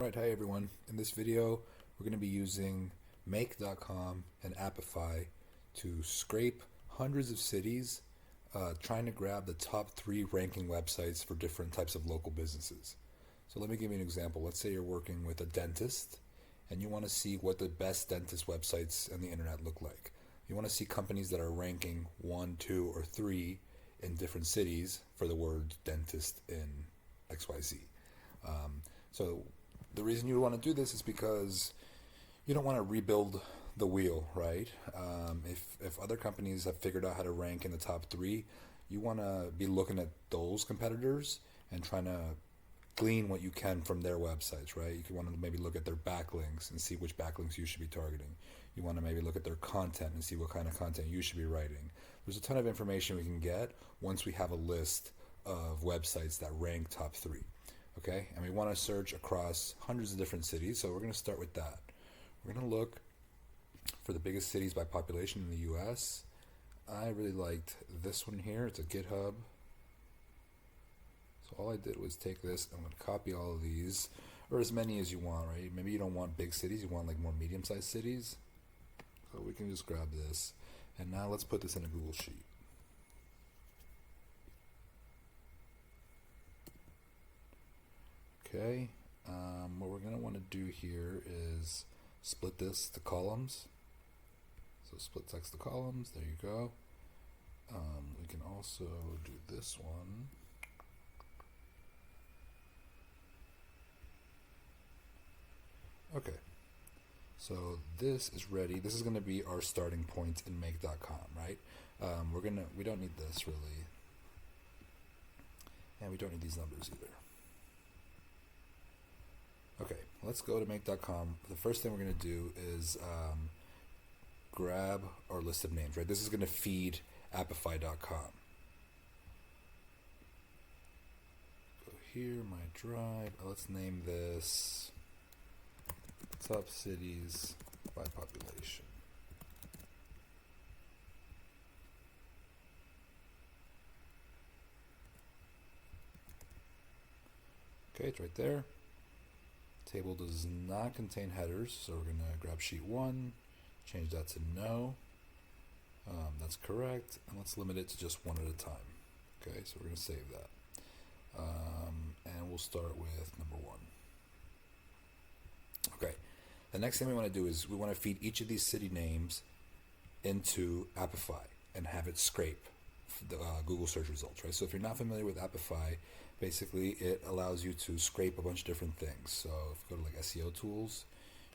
Alright, hi everyone. In this video, we're going to be using Make.com and Apify to scrape hundreds of cities, trying to grab the top 3 ranking websites for different types of local businesses. So let me give you an example. Let's say you're working with a dentist and you want to see what the best dentist websites on the internet look like. You want to see companies that are ranking 1, 2, or 3 in different cities for the word dentist in XYZ. So the reason you want to do this is because you don't want to rebuild the wheel, right? If other companies have figured out how to rank in the top 3, you want to be looking at those competitors and trying to glean what you can from their websites, right? You want to maybe look at their backlinks and see which backlinks you should be targeting. You want to maybe look at their content and see what kind of content you should be writing. There's a ton of information we can get once we have a list of websites that rank top 3. Okay, and we want to search across hundreds of different cities, so we're going to start with that. We're going to look for the biggest cities by population in the US. I really liked this one here. It's a GitHub. So all I did was take this, I'm going to copy all of these, or as many as you want, right? Maybe you don't want big cities, you want like more medium-sized cities. So we can just grab this, and now let's put this in a Google Sheet. Okay, what we're going to want to do here is split this to columns. So split text to columns, there you go. We can also do this one. Okay, so this is ready. This is going to be our starting point in Make.com, right? We don't need this really, and we don't need these numbers either. Okay, let's go to Make.com. The first thing we're going to do is grab our list of names, right? This is going to feed Apify.com. Go here, my drive. Let's name this Top Cities by Population. Okay, it's right there. Table does not contain headers, so we're going to grab sheet 1, change that to no. That's correct, and let's limit it to just one at a time. Okay, so we're going to save that. And we'll start with number 1. Okay, the next thing we want to do is we want to feed each of these city names into Apify and have it scrape the Google search results, right? So if you're not familiar with Apify, basically it allows you to scrape a bunch of different things. So if you go to like SEO tools,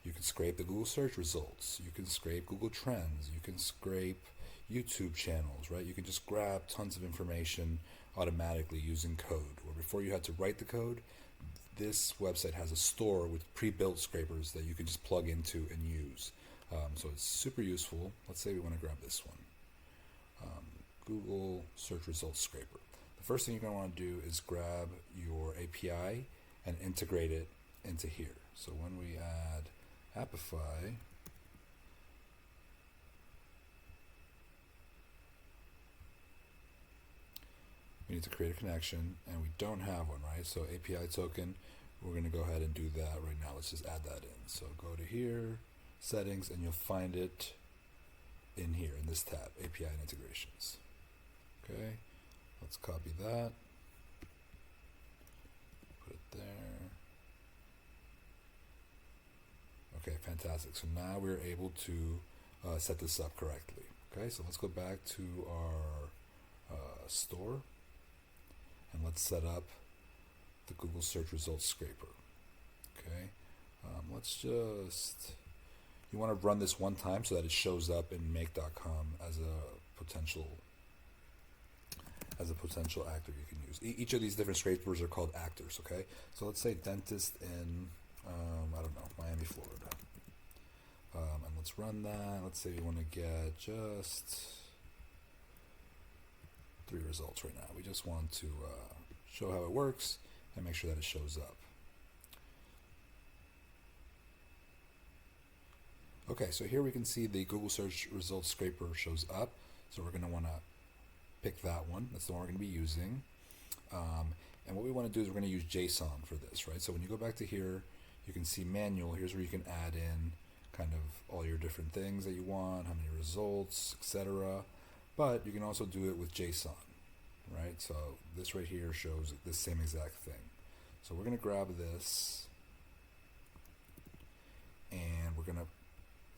you can scrape the Google search results, you can scrape Google Trends, you can scrape YouTube channels, right? You can just grab tons of information automatically using code, where before you had to write the code, this website has a store with pre-built scrapers that you can just plug into and use. So it's super useful. Let's say we want to grab this one. Google search results scraper. The first thing you're going to want to do is grab your API and integrate it into here. So when we add Apify, we need to create a connection, and we don't have one, right? So API token, we're going to go ahead and do that right now. Let's just add that in. So go to here, settings, and you'll find it in here in this tab, API and integrations. Okay, let's copy that, put it there. Okay, fantastic. So now we're able to set this up correctly. Okay, so let's go back to our store, and let's set up the Google search results scraper. Okay, you want to run this one time so that it shows up in Make.com as a potential actor you can use. Each of these different scrapers are called actors, okay? So let's say dentist in, I don't know, Miami, Florida. And let's run that. Let's say we want to get just 3 results right now. We just want to show how it works and make sure that it shows up. Okay, so here we can see the Google search results scraper shows up. So we're going to want to pick that one. That's the one we're going to be using. And what we want to do is we're going to use JSON for this, right? So when you go back to here, You can see manual. Here's where you can add in kind of all your different things that you want, how many results, etc. But you can also do it with JSON, right? So this right here shows the same exact thing. So we're going to grab this and we're going to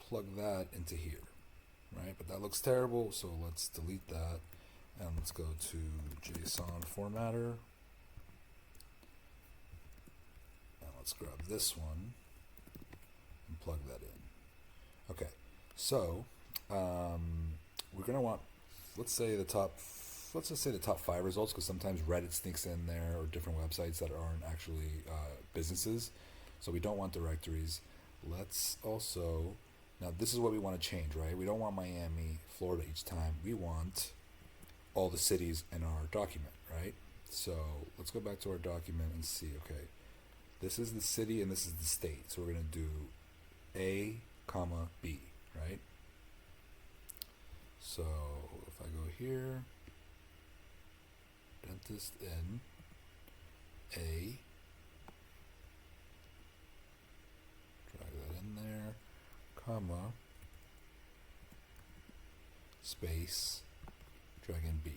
plug that into here, right? But that looks terrible, so let's delete that and let's go to JSON formatter. And let's grab this one and plug that in. Okay, so we're going to want, let's just say the top 5 results, because sometimes Reddit sneaks in there or different websites that aren't actually businesses. So we don't want directories. Let's also, now this is what we want to change, right? We don't want Miami, Florida each time. We want all the cities in our document, right? So let's go back to our document and see, okay, this is the city and this is the state. So we're going to do A, comma, B, right? So if I go here, dentist in A, drag that in there, comma, space, drag in B.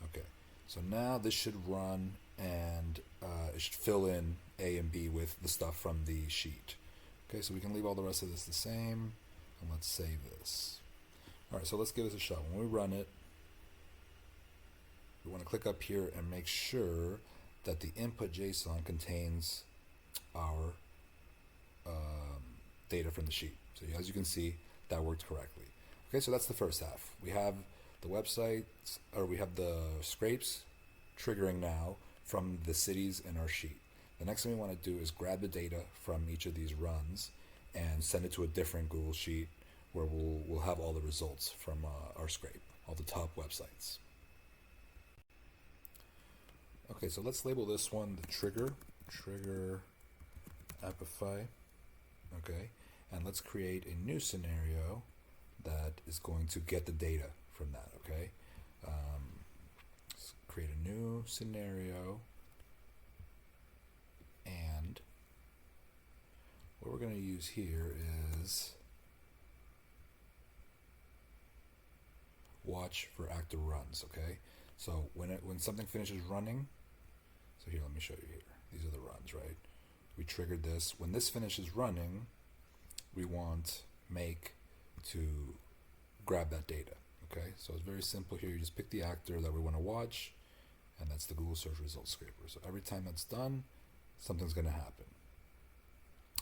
Okay, so now this should run and it should fill in A and B with the stuff from the sheet. Okay, so we can leave all the rest of this the same, and let's save this. Alright, so let's give this a shot. When we run it, we want to click up here and make sure that the input JSON contains our data from the sheet. So as you can see, that worked correctly. Okay, so that's the first half. We have the websites, or we have the scrapes triggering now from the cities in our sheet. The next thing we want to do is grab the data from each of these runs and send it to a different Google Sheet where we'll have all the results from our scrape, all the top websites. Okay, so let's label this one the trigger Apify. Okay, and let's create a new scenario that is going to get the data from that. Okay, let's create a new scenario, and what we're going to use here is watch for active runs. Okay, so when something finishes running, so here, let me show you here. These are the runs, right? We triggered this. When this finishes running, we want make to grab that data. Okay, so it's very simple here. You just pick the actor that we want to watch, and that's the Google search results scraper. So every time that's done, something's going to happen.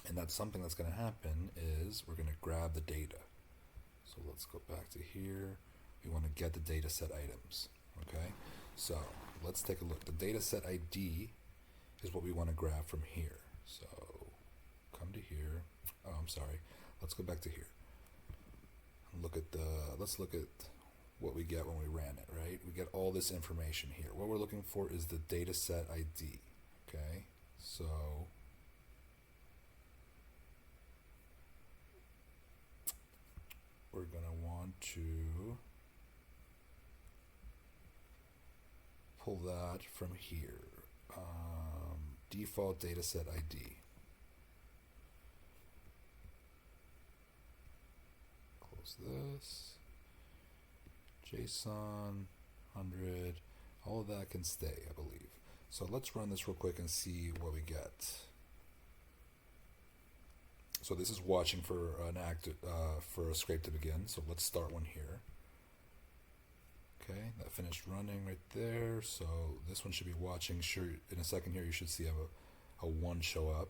And that something that's going to happen is we're going to grab the data. So let's go back to here. We want to get the data set items. Okay, so let's take a look. The data set ID is what we want to grab from here. So come to here. Oh, I'm sorry. Let's go back to here. Let's look at what we get when we ran it, right? We get all this information here. What we're looking for is the data set ID. Okay, so we're going to want to pull that from here. Default dataset ID. Close this. JSON 100. All of that can stay, I believe. So let's run this real quick and see what we get. So this is watching for an for a scrape to begin. So let's start one here. Okay, that finished running right there. So this one should be watching. Sure, in a second here you should see a 1 show up.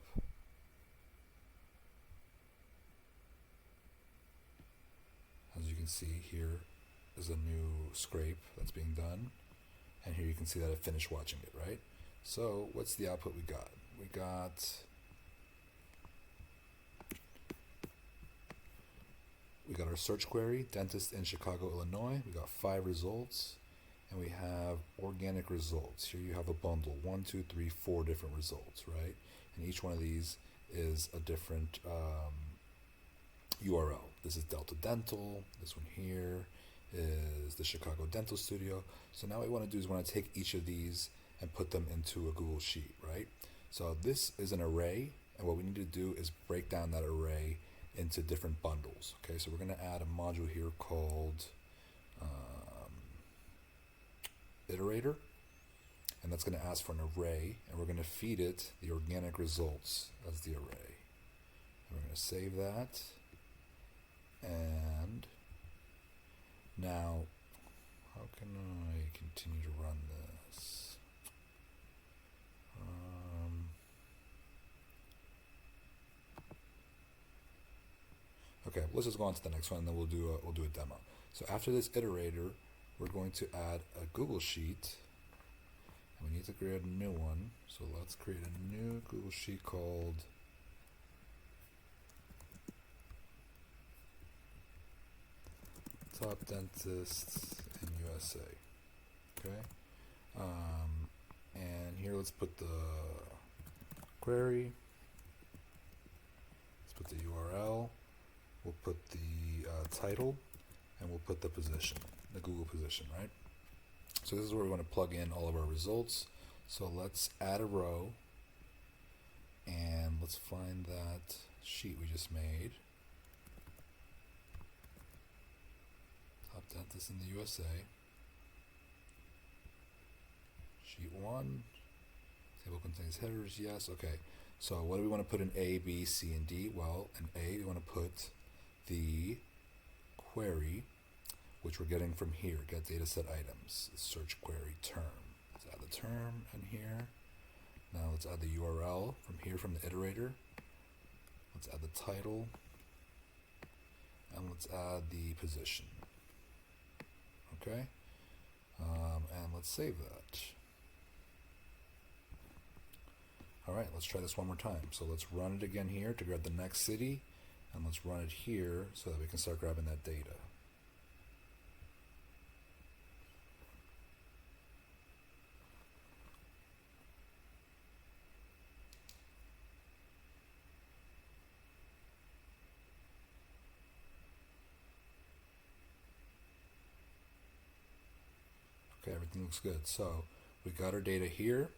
As you can see, here is a new scrape that's being done. And here you can see that it finished watching it, right? So what's the output we got? We got our search query, dentist in Chicago, Illinois. We got 5 results, and we have organic results. Here you have a bundle, 1, 2, 3, 4 different results, right? And each one of these is a different URL. This is Delta Dental. This one here is the Chicago Dental Studio. So now what we want to do is we want to take each of these and put them into a Google Sheet, right? So this is an array, and what we need to do is break down that array into different bundles. Okay, so we're going to add a module here called iterator, and that's going to ask for an array, and we're going to feed it the organic results as the array. And we're going to save that, and now how can I continue to run this? Okay, let's just go on to the next one, and then we'll do a demo. So after this iterator, we're going to add a Google Sheet, and we need to create a new one. So let's create a new Google Sheet called Top Dentists in USA. Okay, and here let's put the query. Let's put the URL. We'll put the title, and we'll put the position, the Google position, right? So this is where we want to plug in all of our results. So let's add a row, and let's find that sheet we just made. Top dentist in the USA. Sheet 1. Table contains headers, yes, okay. So what do we want to put in A, B, C, and D? Well, in A, we want to put the query, which we're getting from here, get dataset items, search query term. Let's add the term in here. Now let's add the URL from here from the iterator. Let's add the title, and let's add the position. Okay, and let's save that. All right, let's try this one more time. So let's run it again here to grab the next city, and let's run it here so that we can start grabbing that data. Okay, everything looks good. So we got our data here,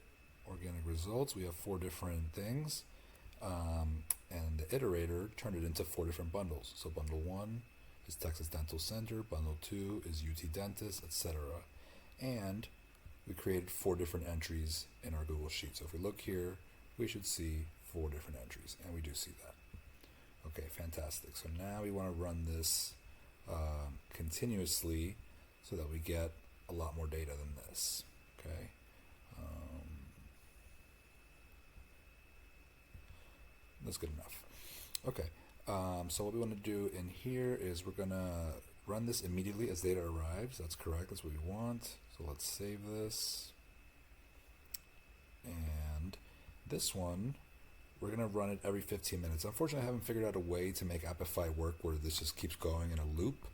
organic results. We have 4 different things, and the iterator turned it into 4 different bundles. So bundle 1 is Texas Dental Center, bundle 2 is UT Dentist, etc. And we created 4 different entries in our Google Sheet. So if we look here, we should see 4 different entries, and we do see that. Okay, fantastic. So now we want to run this continuously so that we get a lot more data than this. Okay. That's good enough. Okay, so what we want to do in here is we're going to run this immediately as data arrives. That's correct. That's what we want. So let's save this. And this one, we're going to run it every 15 minutes. Unfortunately, I haven't figured out a way to make Apify work where this just keeps going in a loop.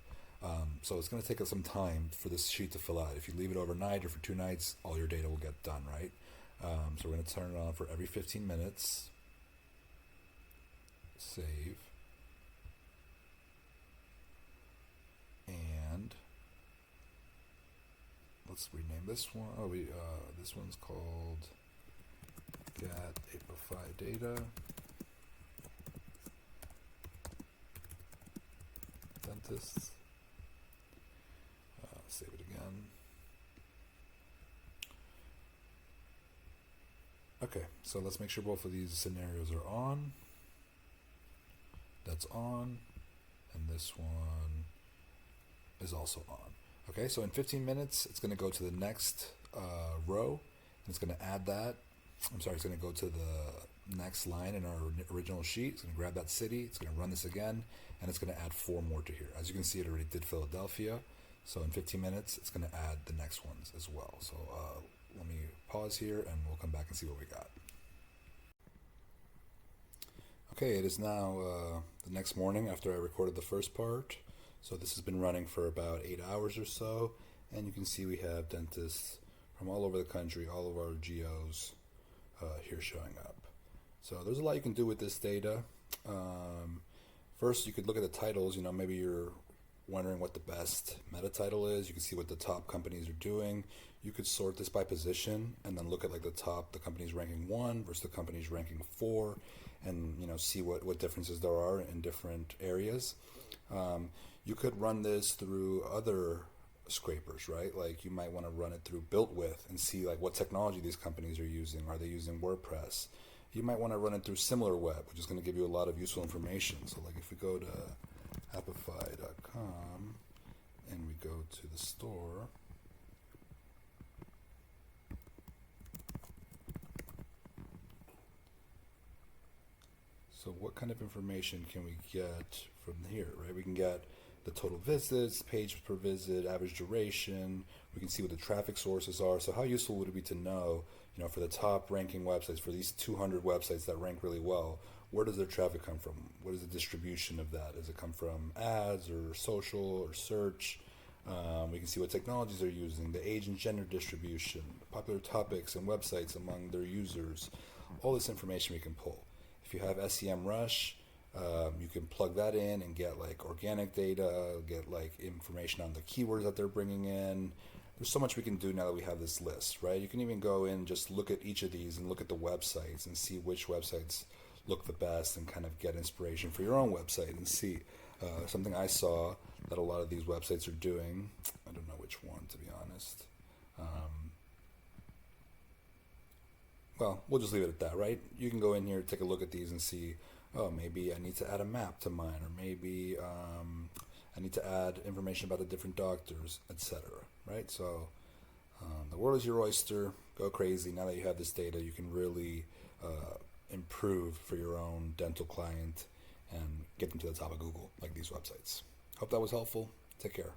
So it's going to take us some time for this sheet to fill out. If you leave it overnight or for 2 nights, all your data will get done, right? So we're going to turn it on for every 15 minutes. Save. And let's rename this one. Oh, this one's called Get Apify Data. Dentists. Save it again. Okay, so let's make sure both of these scenarios are on. That's on, and this one is also on. Okay, so in 15 minutes, it's going to go to the next row, and it's going to add that. It's going to go to the next line in our original sheet. It's going to grab that city. It's going to run this again, and it's going to add 4 more to here. As you can see, it already did Philadelphia. So in 15 minutes, it's going to add the next ones as well. So let me pause here, and we'll come back and see what we got. Okay, it is now the next morning after I recorded the first part. So this has been running for about 8 hours or so, and you can see we have dentists from all over the country, all of our geos here showing up. So there's a lot you can do with this data. First, you could look at the titles. Maybe you're wondering what the best meta title is, you can see what the top companies are doing. You could sort this by position and then look at like the companies ranking 1 versus the companies ranking 4, and see what differences there are in different areas. You could run this through other scrapers, right? Like you might want to run it through Built With and see like what technology these companies are using. Are they using WordPress? You might want to run it through SimilarWeb, which is going to give you a lot of useful information. So like if we go to Apify.com and we go to the store, so what kind of information can we get from here, right? We can get the total visits, page per visit, average duration. We can see what the traffic sources are. So how useful would it be to know, for the top ranking websites, for these 200 websites that rank really well, where does their traffic come from? What is the distribution of that? Does it come from ads or social or search? We can see what technologies they're using, the age and gender distribution, popular topics and websites among their users. All this information we can pull. If you have SEMrush, you can plug that in and get like organic data, get like information on the keywords that they're bringing in. There's so much we can do now that we have this list, right? You can even go in and just look at each of these and look at the websites and see which websites look the best and kind of get inspiration for your own website and see. Something I saw that a lot of these websites are doing, I don't know which one to be honest. Well, we'll just leave it at that, right? You can go in here, take a look at these and see, oh, maybe I need to add a map to mine, or maybe I need to add information about the different doctors, etc. Right? So the world is your oyster. Go crazy. Now that you have this data, you can really improve for your own dental client and get them to the top of Google, like these websites. Hope that was helpful. Take care.